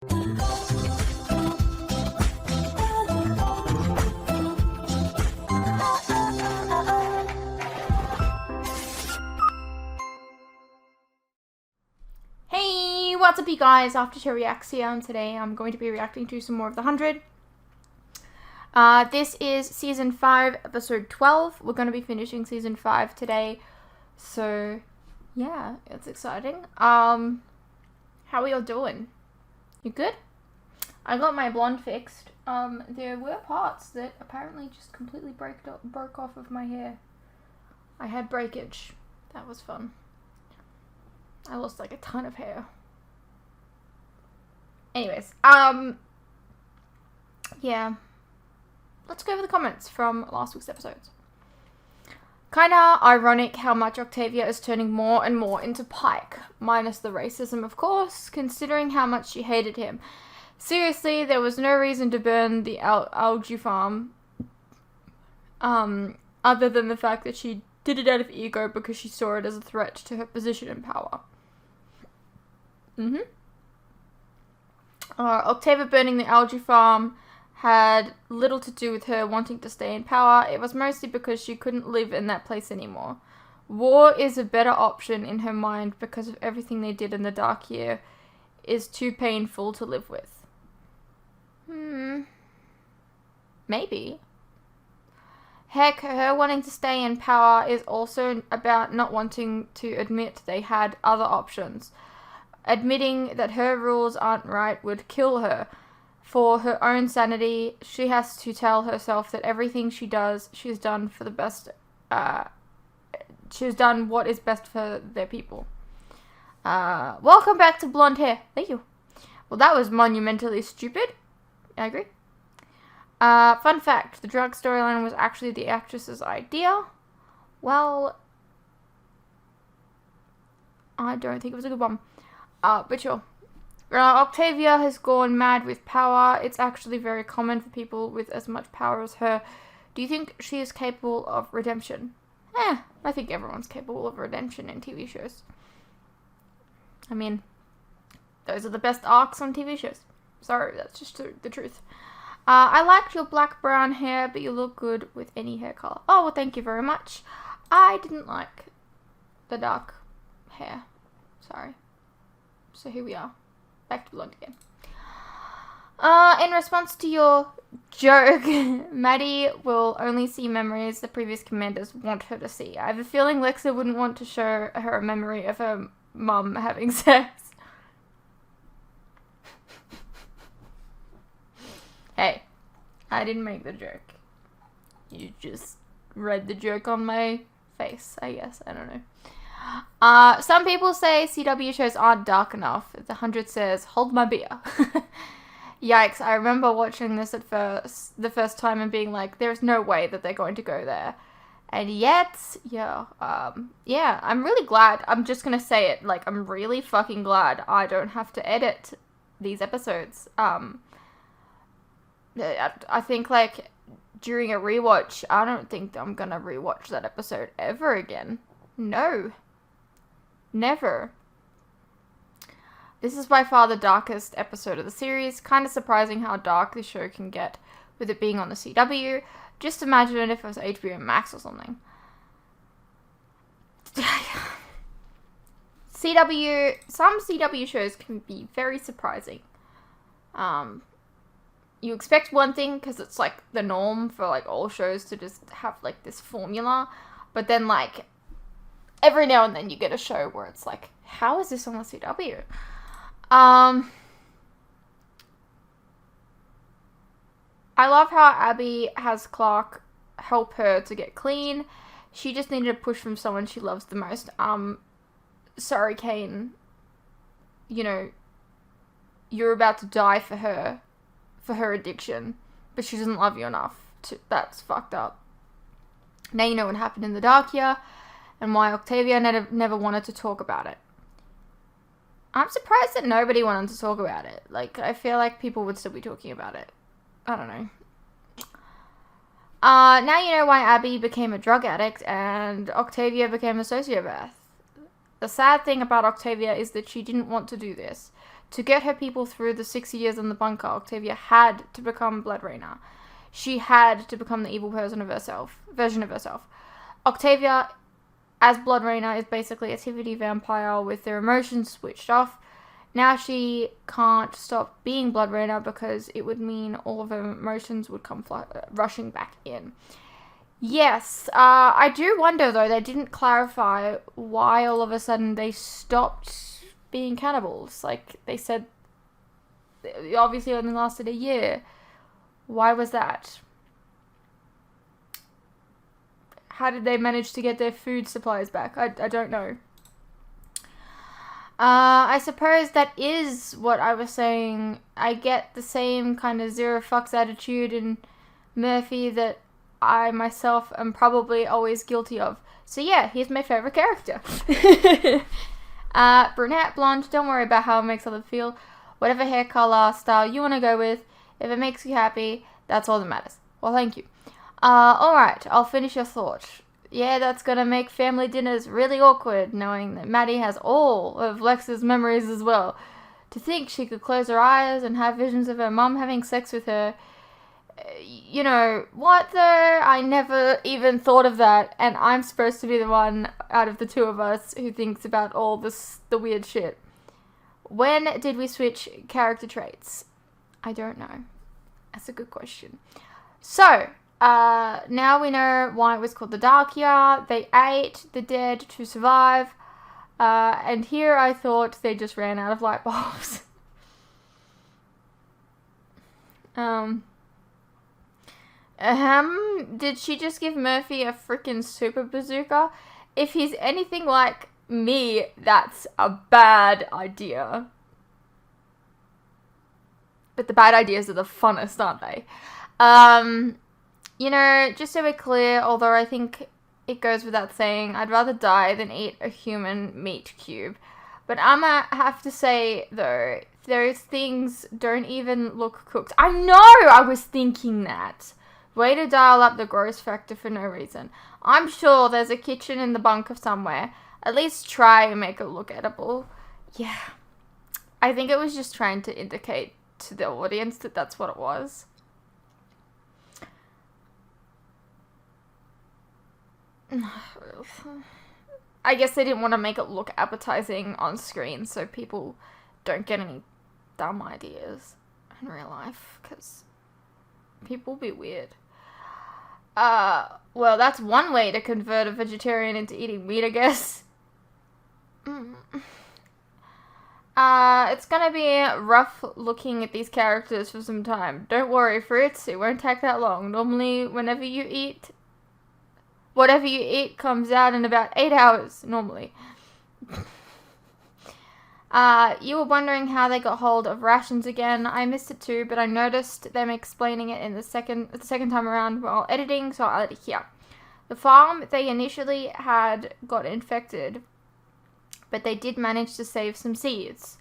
Hey, what's up you guys? After Reacts here, and today I'm going to be reacting to some more of The 100. This is Season 5, Episode 12. We're going to be finishing Season 5 today, so yeah, it's exciting. How are y'all doing? You good? I got my blonde fixed. There were parts that apparently just completely broke off of my hair. I had breakage. That was fun. I lost like a ton of hair. Anyways, yeah. Let's go over the comments from last week's episodes. Kinda ironic how much Octavia is turning more and more into Pike, minus the racism of course, considering how much she hated him. Seriously, there was no reason to burn the algae farm, other than the fact that she did it out of ego because she saw it as a threat to her position and power. Octavia burning the algae farm had little to do with her wanting to stay in power. It was mostly because she couldn't live in that place anymore. War is a better option in her mind because of everything they did in the Dark Year is too painful to live with. Maybe. Heck, her wanting to stay in power is also about not wanting to admit they had other options. Admitting that her rules aren't right would kill her. For her own sanity, she has to tell herself that everything she does, she's done for the best, she's done what is best for their people. Welcome back to blonde hair. Thank you. Well, that was monumentally stupid. I agree. Fun fact, the drug storyline was actually the actress's idea. Well, I don't think it was a good one. But sure. Octavia has gone mad with power. It's actually very common for people with as much power as her. Do you think she is capable of redemption? I think everyone's capable of redemption in TV shows. I mean, those are the best arcs on TV shows. Sorry, that's just the truth. I liked your black-brown hair, but you look good with any hair color. Oh, well, thank you very much. I didn't like the dark hair. Sorry. So here we are. Back to blonde again. In response to your joke, Maddie will only see memories the previous commanders want her to see. I have a feeling Lexa wouldn't want to show her a memory of her mum having sex. Hey, I didn't make the joke. You just read the joke on my face, I guess. I don't know. Some people say CW shows aren't dark enough. The 100 says, hold my beer. Yikes, I remember watching this the first time and being like, there's no way that they're going to go there. And yet, yeah, I'm really glad. I'm just gonna say it, like, I'm really fucking glad I don't have to edit these episodes. I think, like, during a rewatch, I don't think I'm gonna rewatch that episode ever again. No. Never. This is by far the darkest episode of the series. Kind of surprising how dark the show can get with it being on the CW. Just imagine it if it was HBO Max or something. Some CW shows can be very surprising. You expect one thing because it's like the norm for like all shows to just have like this formula, but then like every now and then you get a show where it's like, how is this on the CW? I love how Abby has Clark help her to get clean. She just needed a push from someone she loves the most. Sorry, Kane. You know, you're about to die for her addiction, but she doesn't love you enough. That's fucked up. Now you know what happened in the Dark Year, and why Octavia never wanted to talk about it. I'm surprised that nobody wanted to talk about it. Like, I feel like people would still be talking about it. I don't know. Now you know why Abby became a drug addict and Octavia became a sociopath. The sad thing about Octavia is that she didn't want to do this. To get her people through the 6 years in the bunker, Octavia had to become Blood Rainer. She had to become the evil version of herself. Octavia, as Blood Rainer, is basically a TVD vampire with their emotions switched off. Now she can't stop being Blood Rainer because it would mean all of her emotions would come rushing back in. Yes, I do wonder though, they didn't clarify why all of a sudden they stopped being cannibals. Like, they said, obviously it only lasted a year. Why was that? How did they manage to get their food supplies back? I don't know. I suppose that is what I was saying. I get the same kind of zero fucks attitude in Murphy that I myself am probably always guilty of. So yeah, he's my favorite character. Brunette, blonde, don't worry about how it makes others feel. Whatever hair color, style you want to go with, if it makes you happy, that's all that matters. Well, thank you. Alright, I'll finish your thought. Yeah, that's gonna make family dinners really awkward, knowing that Maddie has all of Lex's memories as well. To think she could close her eyes and have visions of her mum having sex with her. You know, what though? I never even thought of that, and I'm supposed to be the one out of the two of us who thinks about all the weird shit. When did we switch character traits? I don't know. That's a good question. So, now we know why it was called the Dark Year. They ate the dead to survive. And here I thought they just ran out of light bulbs. Did she just give Murphy a freaking super bazooka? If he's anything like me, that's a bad idea. But the bad ideas are the funnest, aren't they? You know, just so we're clear, although I think it goes without saying, I'd rather die than eat a human meat cube. But I'ma have to say, though, those things don't even look cooked. I know I was thinking that. Way to dial up the gross factor for no reason. I'm sure there's a kitchen in the bunker somewhere. At least try and make it look edible. Yeah. I think it was just trying to indicate to the audience that that's what it was. I guess they didn't want to make it look appetizing on screen so people don't get any dumb ideas in real life, because people be weird. Well, that's one way to convert a vegetarian into eating meat, I guess. It's gonna be rough looking at these characters for some time. Don't worry, Fritz, it won't take that long. Normally, whatever you eat comes out in about 8 hours, normally. You were wondering how they got hold of rations again. I missed it too, but I noticed them explaining it in the second time around while editing, so I'll add it here. The farm they initially had got infected, but they did manage to save some seeds.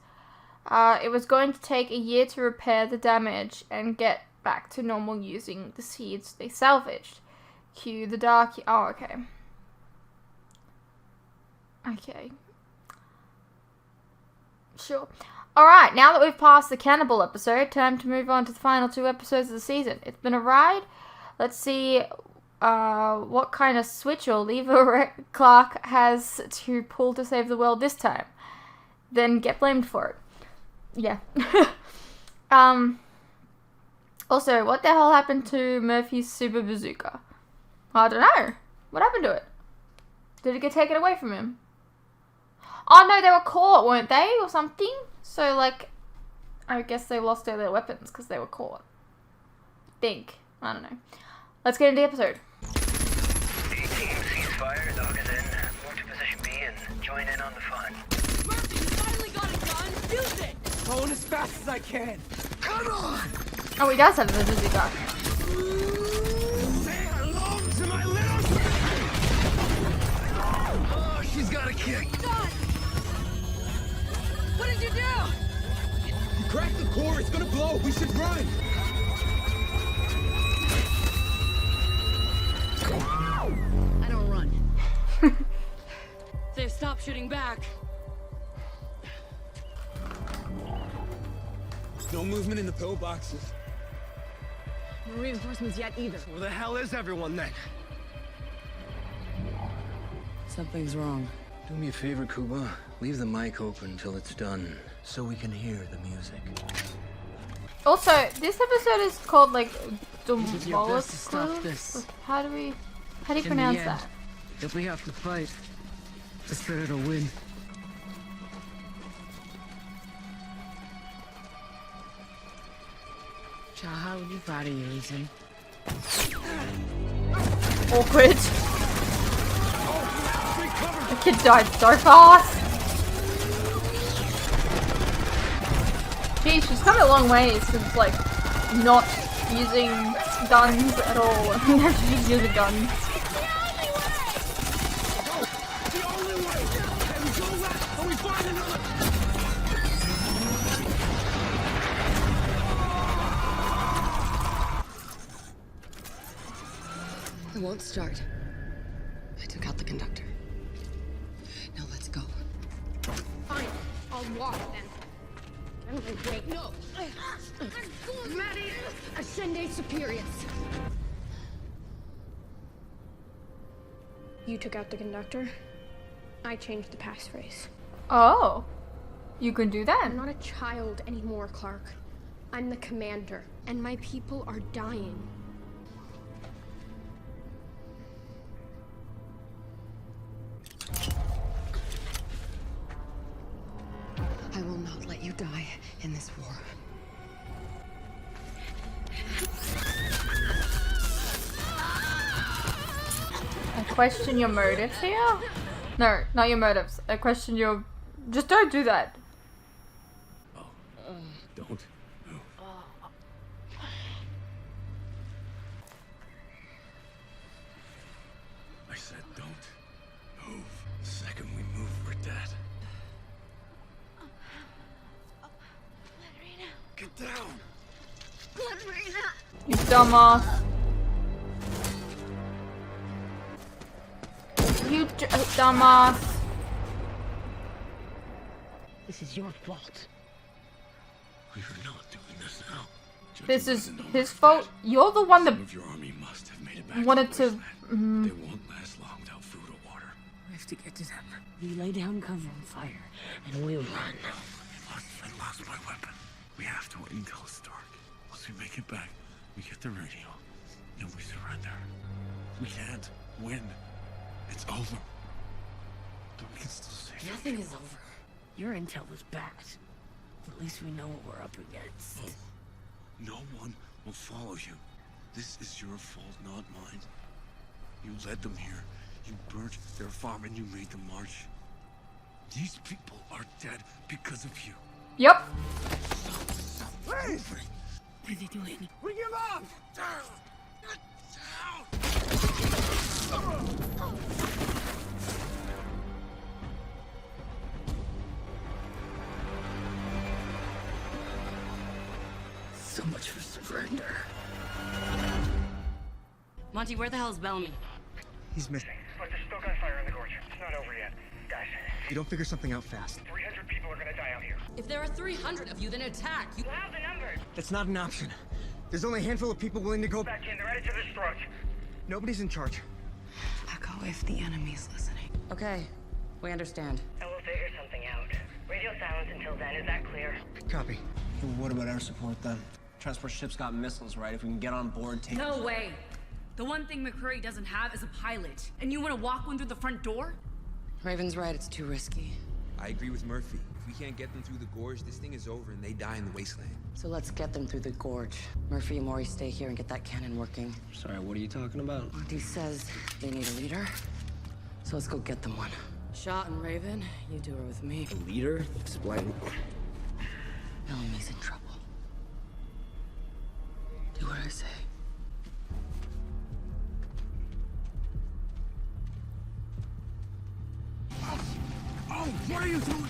It was going to take a year to repair the damage and get back to normal using the seeds they salvaged. Cue the dark... Oh, okay. Okay. Sure. Alright, now that we've passed the cannibal episode, time to move on to the final 2 episodes of the season. It's been a ride. Let's see what kind of switch or lever Clark has to pull to save the world this time. Then get blamed for it. Yeah. Also, what the hell happened to Murphy's super bazooka? I don't know. What happened to it? Did it get taken away from him? Oh no, they were caught, weren't they? Or something? So, like, I guess they lost all their weapons because they were caught. I don't know. Let's get into the episode. A-team ceasefire, dog is in. Move to position B and join in on the fun. Murphy, you finally got it done! Use it! Going as fast as I can. Come on! Oh, he does have the bazooka. Say hello to my little friend! Oh, she's got a kick. God! What did you do? You cracked the core. It's gonna blow. We should run. I don't run. They've stopped shooting back. No movement in the pillboxes. No reinforcements yet either. Where the hell is everyone then? Something's wrong. Do me a favor, Kuba. Leave the mic open till it's done, so we can hear the music. Also, this episode is called like This is your best to stop Damocles. this. How do you In the pronounce end, that? If we have to fight, it's better to win. Child, you proud of you, Ethan. Awkward. The kid died so fast. Gee, she's come a long way since like not using guns at all. Now she's just using guns. The only way! And we go left, and we find another... It won't start. I took out the conductor. Now let's go. Fine, I'll walk then. Wait, no. Maddie, ascende superius. You took out the conductor. I changed the passphrase. Oh, you can do that. I'm not a child anymore, Clark. I'm the commander, and my people are dying. I will not let you die in this war. I question your motives here. No, not your motives. I question your. Just don't do that. Don't move. I said don't move. The second we move, we're dead. Get down! You dumbass. You dumbass. This is your fault. We are not doing this now. This is his fault. You're the one that Some of your army must have made it back wanted to the to. wasteland. They won't last long without food or water. We have to get to them. We lay down cover and fire, and we run. I lost my weapon. We have to wait until it's dark. Once we make it back, we get the radio, and we surrender. We can't win. It's over. But we can still save it. Nothing is over. Your intel was bad. At least we know what we're up against. No one will follow you. This is your fault, not mine. You led them here. You burnt their farm and you made them march. These people are dead because of you. Yep. What are they doing? We give up! Down! So much for surrender. Monty, where the hell is Bellamy? He's missing. But there's still gunfire in the gorge. It's not over yet. Guys, You don't figure something out fast. 300 people are gonna die out here. If there are 300 of you, then attack. You We'll have the numbers. That's not an option. There's only a handful of people willing to go back. Back in, they're headed to this throat. Nobody's in charge. Echo if the enemy's listening. Okay, we understand. And we'll figure something out. Radio silence until then, is that clear? Copy. What about our support then? Transport ship's got missiles, right? If we can get on board, take. No way. The one thing McCurry doesn't have is a pilot. And you want to walk one through the front door? Raven's right, it's too risky. I agree with Murphy. If we can't get them through the gorge, this thing is over and they die in the wasteland. So let's get them through the gorge. Murphy and Maury stay here and get that cannon working. Sorry, what are you talking about? Monty says they need a leader. So let's go get them one. Shot and Raven, you do her with me. Leader? Explain. Bellamy's in trouble. Do what I say. Oh, what are you doing?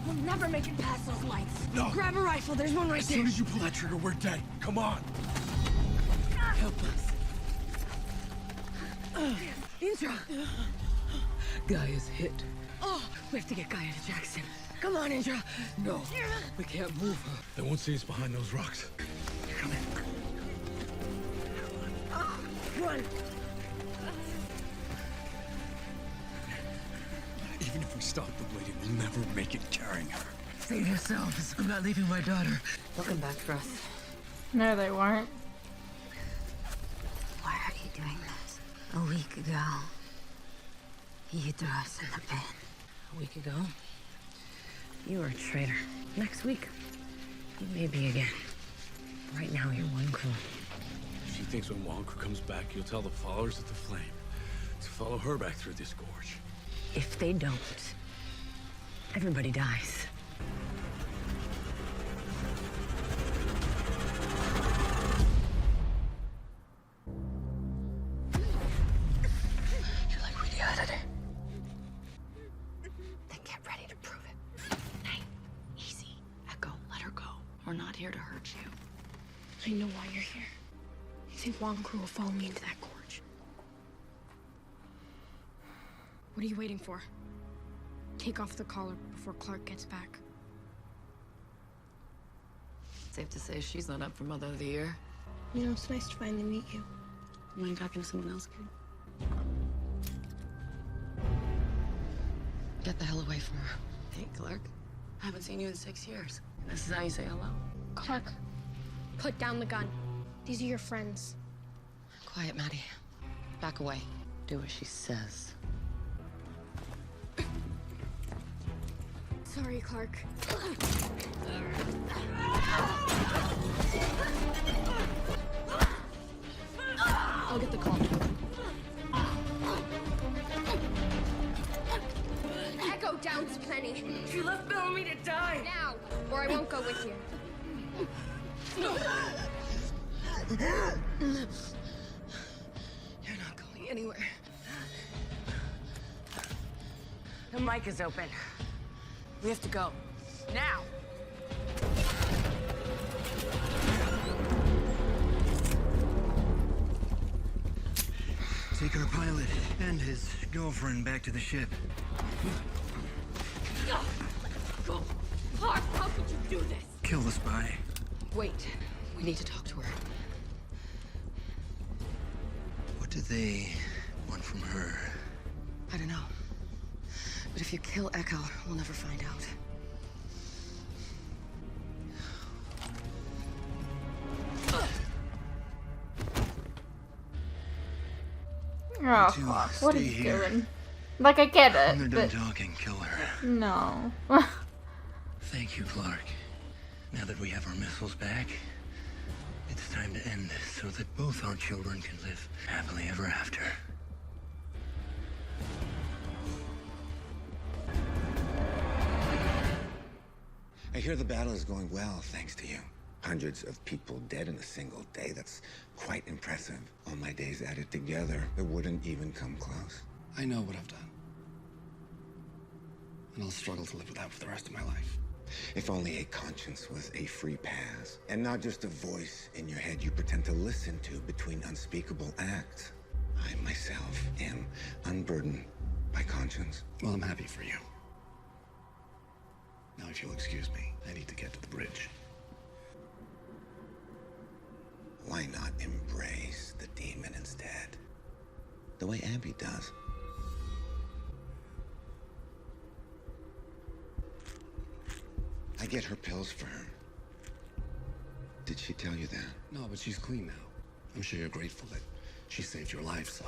We'll never make it past those lights. No. Grab a rifle, there's one right As there. soon as you pull that trigger, we're dead. Come on. Help us. Indra! Guy is hit. Oh, we have to get Guy to Jackson. Come on, Indra. No, we can't move her. They won't see us behind those rocks. Come in. Run. Even if we stop the bleeding, we'll never make it carrying her. Save yourselves. I'm not leaving my daughter. They'll come back for us. No, they won't. Why are you doing this? A week ago, you threw us in the bin. A week ago, you were a traitor. Next week, you may be again. Right now, you're one crew. She thinks when Wonka comes back, you'll tell the followers of the flame to follow her back through this gorge. If they don't, everybody dies. You're like we did. Then get ready to prove it. Hey, easy. Echo, let her go. We're not here to hurt you. I know why you're here. You think Wong Crew will follow me into that gorge? What are you waiting for? Take off the collar before Clark gets back. Safe to say she's not up for Mother of the Year. You know, it's nice to finally meet you. You mind talking to someone else, kid? Get the hell away from her. Hey, Clark. I haven't seen you in 6 years. This is how you say hello? Clark, put down the gun. These are your friends. Quiet, Maddie. Back away. Do what she says. Sorry, Clark. I'll get the call. Echo down's plenty. You left Bill and me to die. Now, or I won't go with you. You're not going anywhere. The mic is open. We have to go. Now! Take our pilot and his girlfriend back to the ship. Clark, how could you do this? Kill the spy. Wait. We need to talk to her. What do they want from her? I don't know. But if you kill Echo, we'll never find out. Oh, To fuck. What are stay you here. doing? Like, I get When they're it, done but talking, kill her. no. Thank you, Clark. Now that we have our missiles back, it's time to end this so that both our children can live happily ever after. I hear the battle is going well, thanks to you. Hundreds of people dead in a single day. That's quite impressive. All my days added together, it wouldn't even come close. I know what I've done. And I'll struggle to live with that for the rest of my life. If only a conscience was a free pass, and not just a voice in your head you pretend to listen to between unspeakable acts. I myself am unburdened by conscience. Well, I'm happy for you. Now, if you'll excuse me, I need to get to the bridge. Why not embrace the demon instead? The way Abby does. I get her pills for her. Did she tell you that? No, but she's clean now. I'm sure you're grateful that she saved your life, so...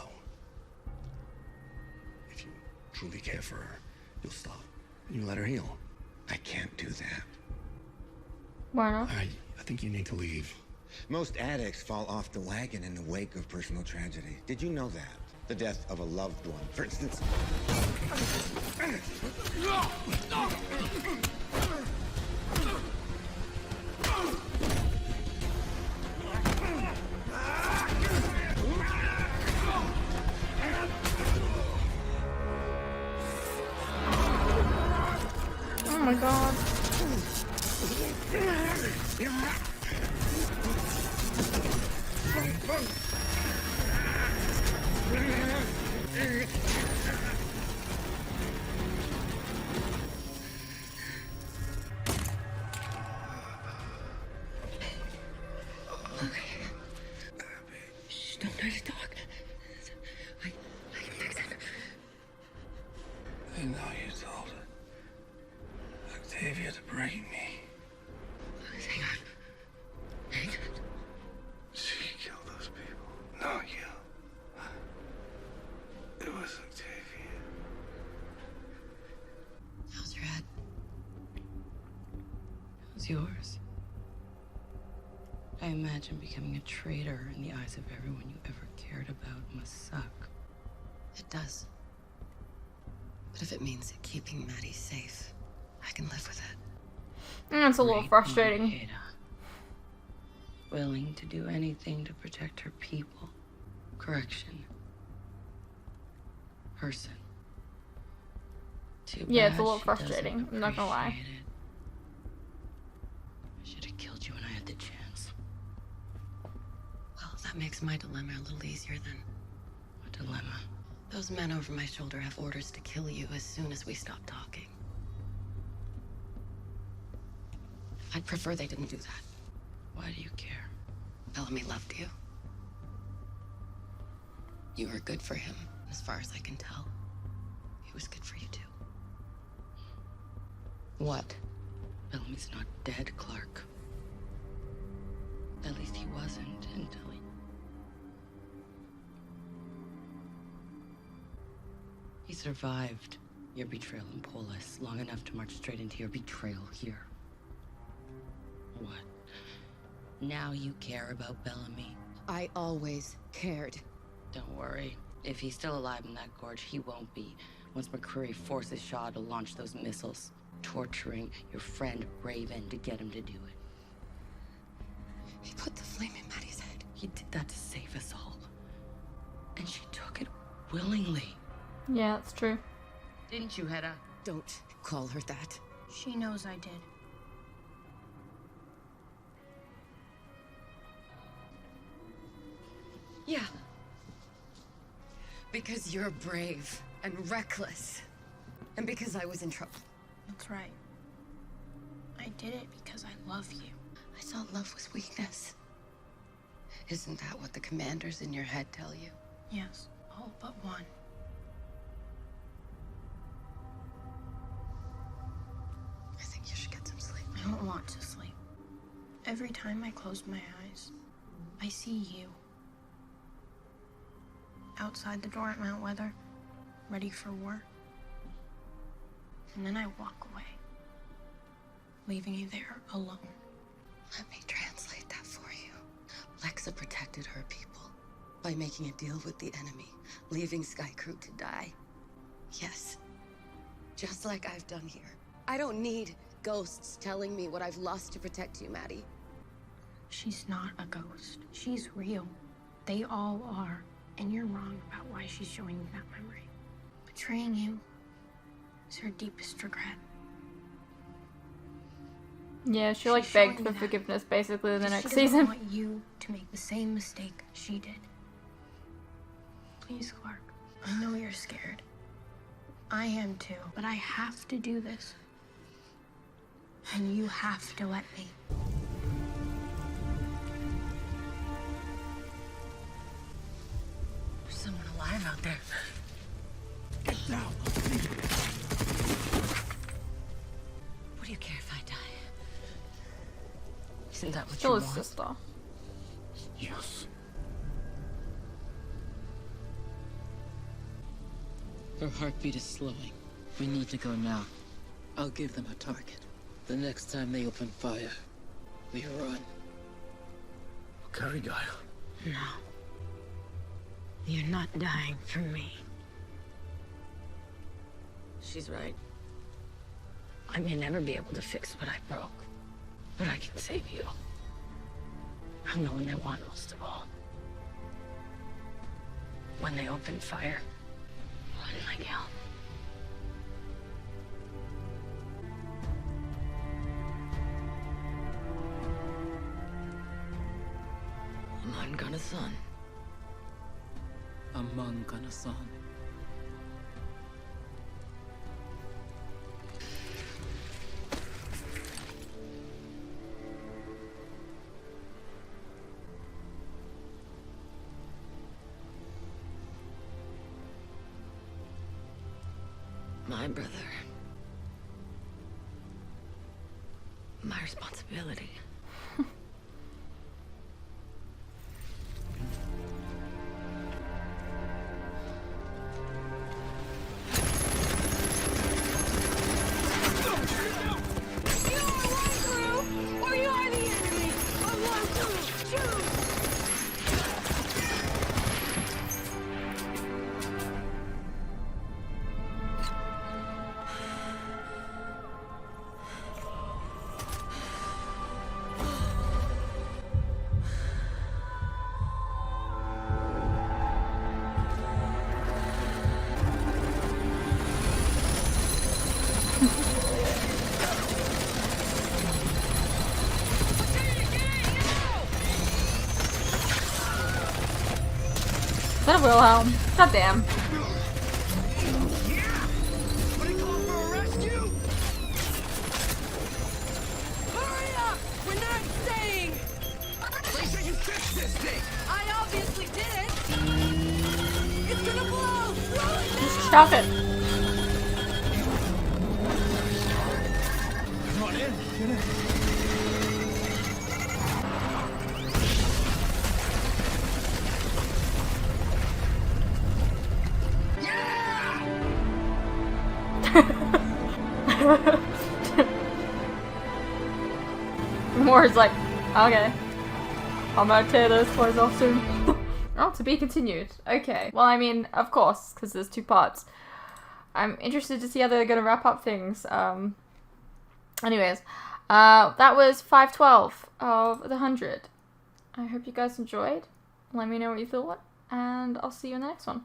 if you truly care for her, you'll stop. And you let her heal. I can't do that. Why not? I think you need to leave. Most addicts fall off the wagon in the wake of personal tragedy. Did you know that? The death of a loved one, for instance. Oh my god. is yours. I imagine becoming a traitor in the eyes of everyone you ever cared about must suck. It does. But if it means keeping Maddie safe, I can live with it. It's a little Great frustrating. woman, Ada. Willing to do anything to protect her people. Correction. Person. Too Yeah, it's a bad little she doesn't frustrating, I'm not gonna lie. appreciate it. I should have killed you when I had the chance. Well, that makes my dilemma a little easier then. What dilemma? Those men over my shoulder have orders to kill you as soon as we stop talking. I'd prefer they didn't do that. Why do you care? Bellamy loved you. You were good for him, as far as I can tell. He was good for you too. What? Bellamy's not dead, Clark. At least he wasn't until he... He survived your betrayal in Polis long enough to march straight into your betrayal here. What? Now you care about Bellamy? I always cared. Don't worry. If he's still alive in that gorge, he won't be. Once McCreary forces Shaw to launch those missiles, torturing your friend Raven to get him to do it. He put the flame in Maddie's head. He did that to save us all. And she took it willingly. Yeah, that's true. Didn't you, Hedda? Don't call her that. She knows I did. Yeah. Because you're brave and reckless. And because I was in trouble. That's right. I did it because I love you. I thought love was weakness. Isn't that what the commanders in your head tell you? Yes, all but one. I think you should get some sleep. I don't want to sleep. Every time I close my eyes, I see you. Outside the door at Mount Weather, ready for war. And then I walk away, leaving you there alone. Let me translate that for you. Lexa protected her people by making a deal with the enemy, leaving Sky Crew to die. Yes, just like I've done here. I don't need ghosts telling me what I've lost to protect you, Maddie. She's not a ghost. She's real. They all are. And you're wrong about why she's showing you that memory. Betraying you is her deepest regret. Yeah, she She's like showing begged you for that. forgiveness basically in the Because next she doesn't season. want you to make the same mistake she did. Please, Clark. I know you're scared. I am too. But I have to do this. And you have to let me. There's someone alive out there. Get down. What do you care if I die? Isn't that what Kill you his want? sister. Yes. Her heartbeat is slowing. We need to go now. I'll give them a target. The next time they open fire, we run. Carry Guile. No. You're not dying for me. She's right. I may never be able to fix what I broke, but I can save you. I'm the one they want most of all. When they open fire, run like hell. Aman kana son. Aman kana son. My brother. My responsibility. that Wilhelm? God damn. Hurry up! We're not staying! Lisa, you fixed this thing! I obviously did it! It's gonna blow! Blow it Just now! stop it. Come on in. Get in. Moore's like, okay, I'm gonna tear those clothes off soon. Oh, to be continued. Okay. Well, I mean, of course, because there's 2 parts. I'm interested to see how they're gonna wrap up things. Anyways, that was 512 of the 100. I hope you guys enjoyed. Let me know what you thought, and I'll see you in the next one.